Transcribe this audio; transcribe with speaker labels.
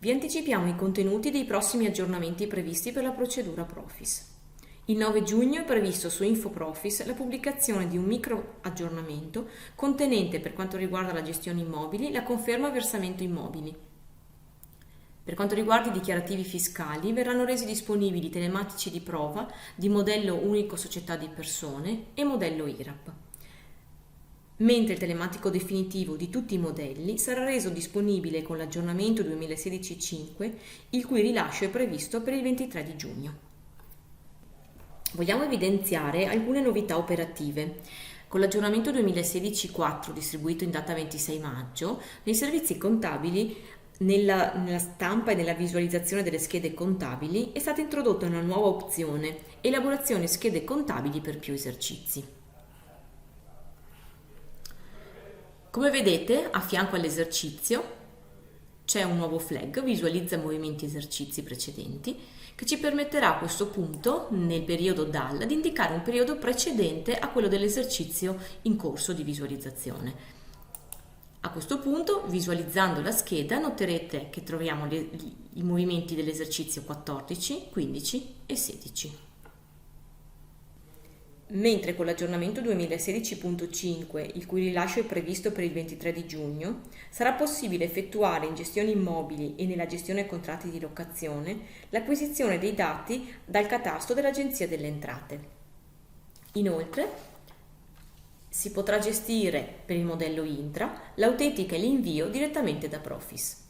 Speaker 1: Vi anticipiamo i contenuti dei prossimi aggiornamenti previsti per la procedura Profis. Il 9 giugno è previsto su InfoProfis la pubblicazione di un micro aggiornamento contenente, per quanto riguarda la gestione immobili, la conferma versamento immobili. Per quanto riguarda i dichiarativi fiscali, verranno resi disponibili telematici di prova di modello unico società di persone e modello IRAP, mentre il telematico definitivo di tutti i modelli sarà reso disponibile con l'aggiornamento 2016-5, il cui rilascio è previsto per il 23 di giugno. Vogliamo evidenziare alcune novità operative. Con l'aggiornamento 2016-4 distribuito in data 26 maggio, nei servizi contabili, nella stampa e nella visualizzazione delle schede contabili è stata introdotta una nuova opzione, elaborazione schede contabili per più esercizi. Come vedete, a fianco all'esercizio c'è un nuovo flag, visualizza movimenti esercizi precedenti, che ci permetterà a questo punto, nel periodo DAL, di indicare un periodo precedente a quello dell'esercizio in corso di visualizzazione. A questo punto, visualizzando la scheda, noterete che troviamo i movimenti dell'esercizio 14, 15 e 16. Mentre con l'aggiornamento 2016.5, il cui rilascio è previsto per il 23 di giugno, sarà possibile effettuare in gestione immobili e nella gestione contratti di locazione l'acquisizione dei dati dal catasto dell'Agenzia delle Entrate. Inoltre, si potrà gestire per il modello Intra l'autentica e l'invio direttamente da Profis.